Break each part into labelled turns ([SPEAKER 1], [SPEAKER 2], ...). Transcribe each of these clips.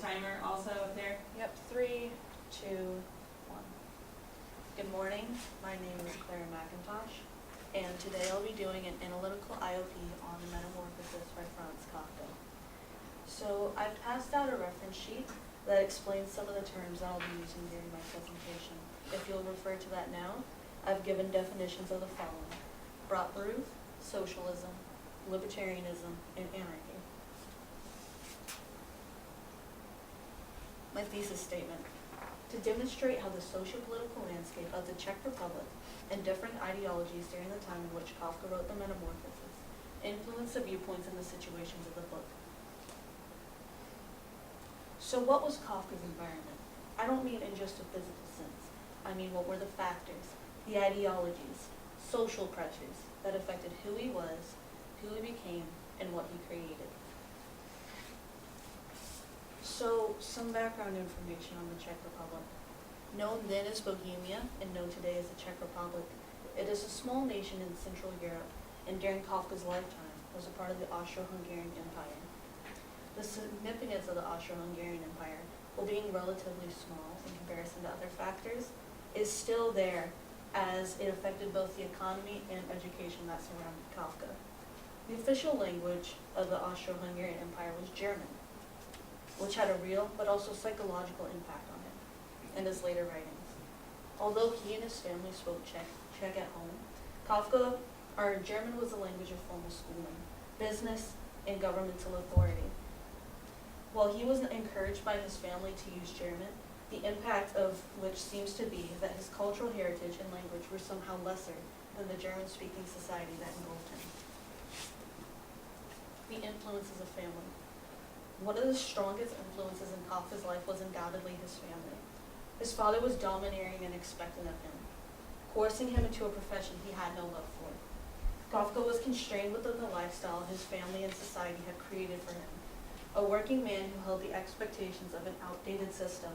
[SPEAKER 1] timer also up there?
[SPEAKER 2] Yep, 3, 2, 1. Good morning, my name is MacIntosh, and today I'll be doing an analytical IOP on the Metamorphosis by Franz Kafka. So I've passed out a reference sheet that explains some of the terms that I'll be using during my presentation. If you'll refer to that now, I've given definitions of the following: Brotberuf, socialism, libertarianism, and anarchy. My thesis statement: to demonstrate how the socio-political landscape of the Czech Republic and different ideologies during the time in which Kafka wrote the Metamorphosis influenced the viewpoints and the situations of the book. So what was Kafka's environment? I don't mean in just a physical sense. I mean, what were the factors, the ideologies, social pressures that affected who he was, who he became, and what he created. So, some background information on the Czech Republic. Known then as Bohemia and known today as the Czech Republic, it is a small nation in Central Europe, and during Kafka's lifetime was a part of the Austro-Hungarian Empire. The significance of the Austro-Hungarian Empire, while being relatively small in comparison to other factors, is still there as it affected both the economy and education that surrounded Kafka. The official language of the Austro-Hungarian Empire was German, which had a real but also psychological impact on him and his later writings. Although he and his family spoke Czech at home, German was the language of formal schooling, business, and governmental authority. While he was encouraged by his family to use German, the impact of which seems to be that his cultural heritage and language were somehow lesser than the German-speaking society that engulfed him. The influences of family. One of the strongest influences in Kafka's life was undoubtedly his family. His father was domineering and expectant of him, coercing him into a profession he had no love for. Kafka was constrained within the lifestyle his family and society had created for him, a working man who held the expectations of an outdated system,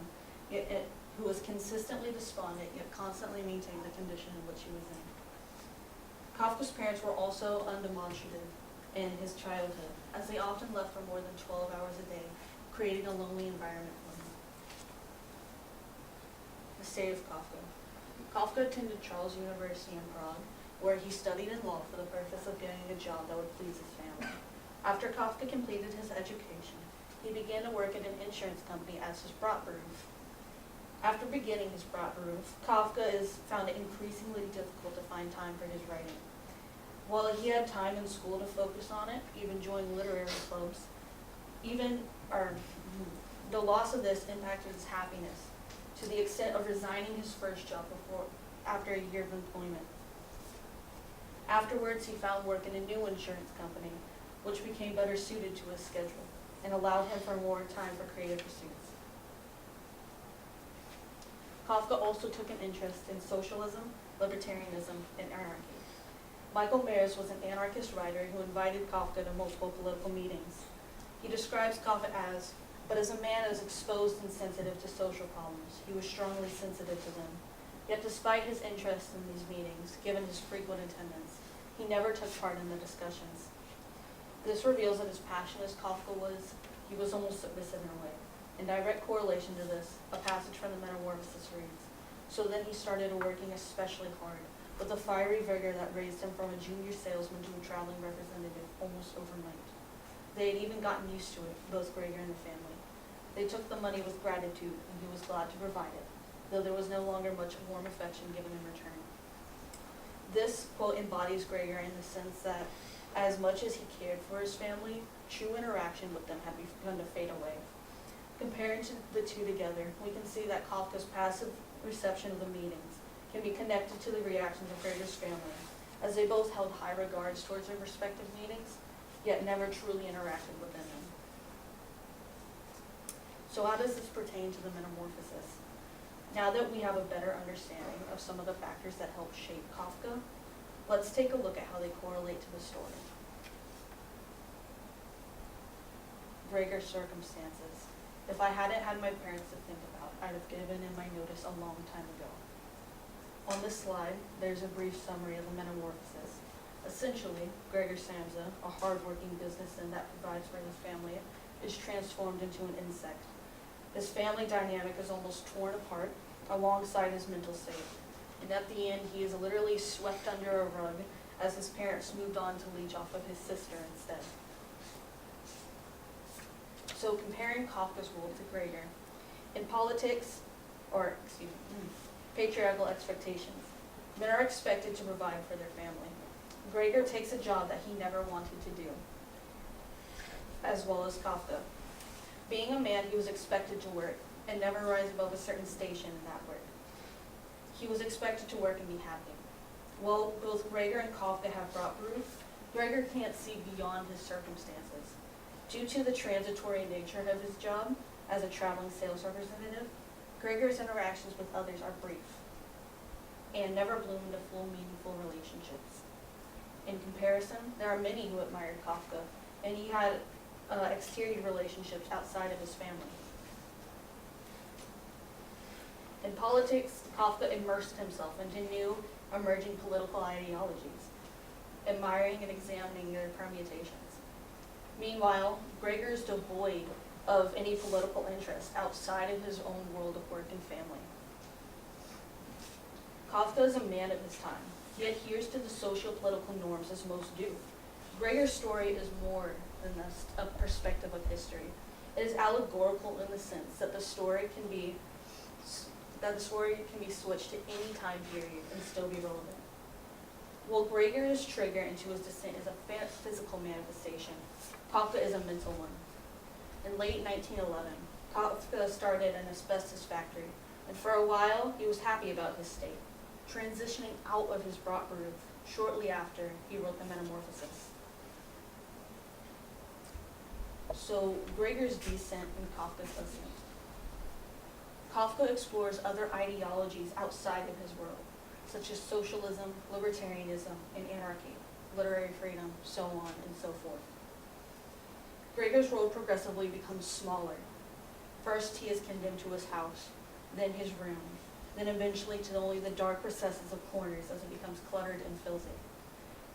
[SPEAKER 2] who was consistently despondent yet constantly maintained the condition in which he was in. Kafka's parents were also undemonstrative in his childhood, as they often left for more than 12 hours a day, creating a lonely environment for him. The state of Kafka. Kafka attended Charles University in Prague, where he studied in law for the purpose of getting a job that would please his family. After Kafka completed his education, he began to work at an insurance company as his Brotberuf. After beginning his Brotberuf, Kafka found it increasingly difficult to find time for his writing. While he had time in school to focus on it, even joining literary clubs, the loss of this impacted his happiness to the extent of resigning his first job after a year of employment. Afterwards, he found work in a new insurance company, which became better suited to his schedule and allowed him for more time for creative pursuits. Kafka also took an interest in socialism, libertarianism, and anarchy. Michael Mayers was an anarchist writer who invited Kafka to multiple political meetings. He describes Kafka as, but as a man as exposed and sensitive to social problems, he was strongly sensitive to them. Yet despite his interest in these meetings, given his frequent attendance, he never took part in the discussions. This reveals that as passionate as Kafka was, he was almost submissive in a way. In direct correlation to this, a passage from the Metamorphosis reads, "So then he started working especially hard, with a fiery vigor that raised him from a junior salesman to a traveling representative almost overnight. They had even gotten used to it, both Gregor and the family. They took the money with gratitude, and he was glad to provide it, though there was no longer much warm affection given in return." This quote embodies Gregor in the sense that, as much as he cared for his family, true interaction with them had begun to fade away. Comparing the two together, we can see that Kafka's passive reception of the meetings can be connected to the reactions of Gregor's family, as they both held high regards towards their respective meetings, yet never truly interacted within them. So how does this pertain to the Metamorphosis? Now that we have a better understanding of some of the factors that help shape Kafka, let's take a look at how they correlate to the story. Gregor's circumstances. If I hadn't had my parents to think about, I'd have given in my notice a long time ago. On this slide, there's a brief summary of the Metamorphosis. Essentially, Gregor Samsa, a hard-working businessman that provides for his family, is transformed into an insect, His family dynamic is almost torn apart alongside his mental state. And at the end, he is literally swept under a rug as his parents moved on to leech off of his sister instead. So comparing Kafka's world to Gregor. In politics, patriarchal expectations, men are expected to provide for their family. Gregor takes a job that he never wanted to do, as well as Kafka. Being a man, he was expected to work and never rise above a certain station in that work. He was expected to work and be happy. While both Gregor and Kafka have brought proof, Gregor can't see beyond his circumstances. Due to the transitory nature of his job as a traveling sales representative, Gregor's interactions with others are brief and never bloom into full, meaningful relationships. In comparison, there are many who admired Kafka, and he had exterior relationships outside of his family. In politics, Kafka immersed himself into new, emerging political ideologies, admiring and examining their permutations. Meanwhile, Gregor is devoid of any political interest outside of his own world of work and family. Kafka is a man of his time. He adheres to the socio-political norms as most do. Gregor's story is more than a perspective of history. It is allegorical in the sense that the story can be switched to any time period and still be relevant. While Gregor is triggered into his descent as a physical manifestation, Kafka is a mental one. In late 1911, Kafka started an asbestos factory, and for a while he was happy about his state, transitioning out of his brought roof shortly after he wrote The Metamorphosis. So, Gregor's descent and Kafka's ascent. Kafka explores other ideologies outside of his world, such as socialism, libertarianism, and anarchy, literary freedom, so on and so forth. Gregor's world progressively becomes smaller. First, he is condemned to his house, then his room, then eventually to only the dark recesses of corners as it becomes cluttered and filthy.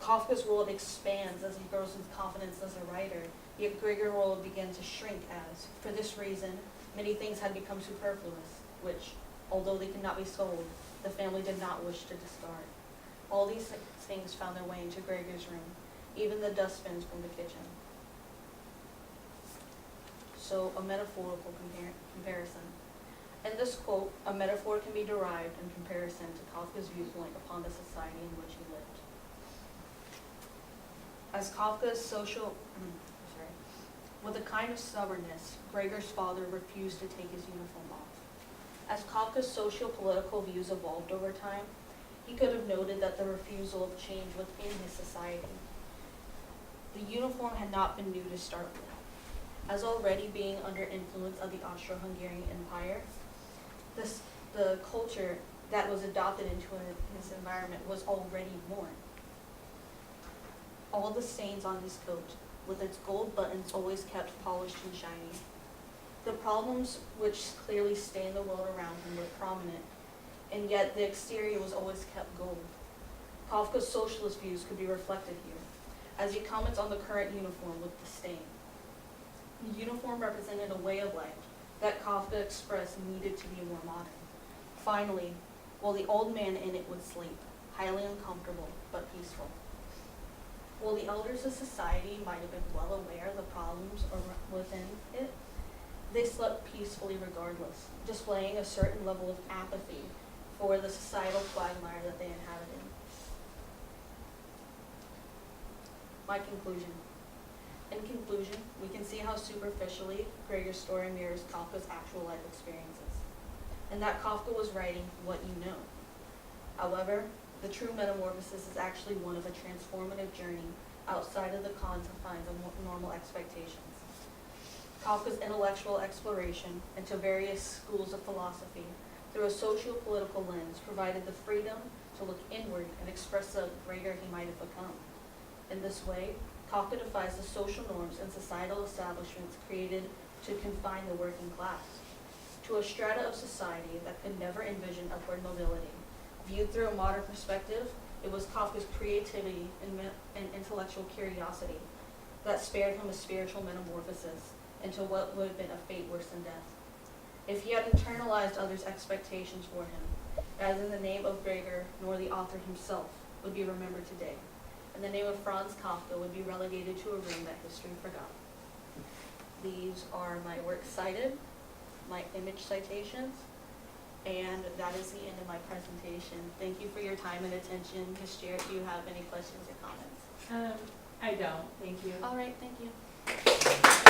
[SPEAKER 2] Kafka's world expands as he grows in confidence as a writer, yet Gregor's world began to shrink as, for this reason, many things had become superfluous, which, although they could not be sold, the family did not wish to discard. All these things found their way into Gregor's room, even the dustbins from the kitchen. So, a metaphorical comparison. In this quote, a metaphor can be derived in comparison to Kafka's viewpoint upon the society in which he lived. As Kafka's with a kind of stubbornness, Gregor's father refused to take his uniform off. As Kafka's socio-political views evolved over time, he could have noted that the refusal of change within his society. The uniform had not been new to start with. As already being under influence of the Austro-Hungarian Empire, the culture that was adopted into his environment was already born. All the stains on his coat, with its gold buttons always kept polished and shiny. The problems which clearly stained the world around him were prominent, and yet the exterior was always kept gold. Kafka's socialist views could be reflected here, as he comments on the current uniform with disdain. The uniform represented a way of life that Kafka expressed needed to be more modern. Finally, while the old man in it would sleep, highly uncomfortable but peaceful. While the elders of society might have been well aware of the problems within it, they slept peacefully regardless, displaying a certain level of apathy for the societal quagmire that they inhabited. My conclusion. In conclusion, we can see how superficially Gregor's story mirrors Kafka's actual life experiences, and that Kafka was writing what you know. However, the true metamorphosis is actually one of a transformative journey outside of the confines of normal expectations. Kafka's intellectual exploration into various schools of philosophy through a socio-political lens provided the freedom to look inward and express the Gregor he might have become. In this way, Kafka defies the social norms and societal establishments created to confine the working class to a strata of society that could never envision upward mobility. Viewed through a modern perspective, it was Kafka's creativity and intellectual curiosity that spared him a spiritual metamorphosis into what would have been a fate worse than death. If he had internalized others' expectations for him, as in the name of Gregor, nor the author himself would be remembered today, and the name of Franz Kafka would be relegated to a room that history forgot. These are my works cited, my image citations, and that is the end of my presentation. Thank you for your time and attention. Ms. Jarrett, do you have any questions or comments?
[SPEAKER 1] I don't, thank you.
[SPEAKER 2] All right, thank you.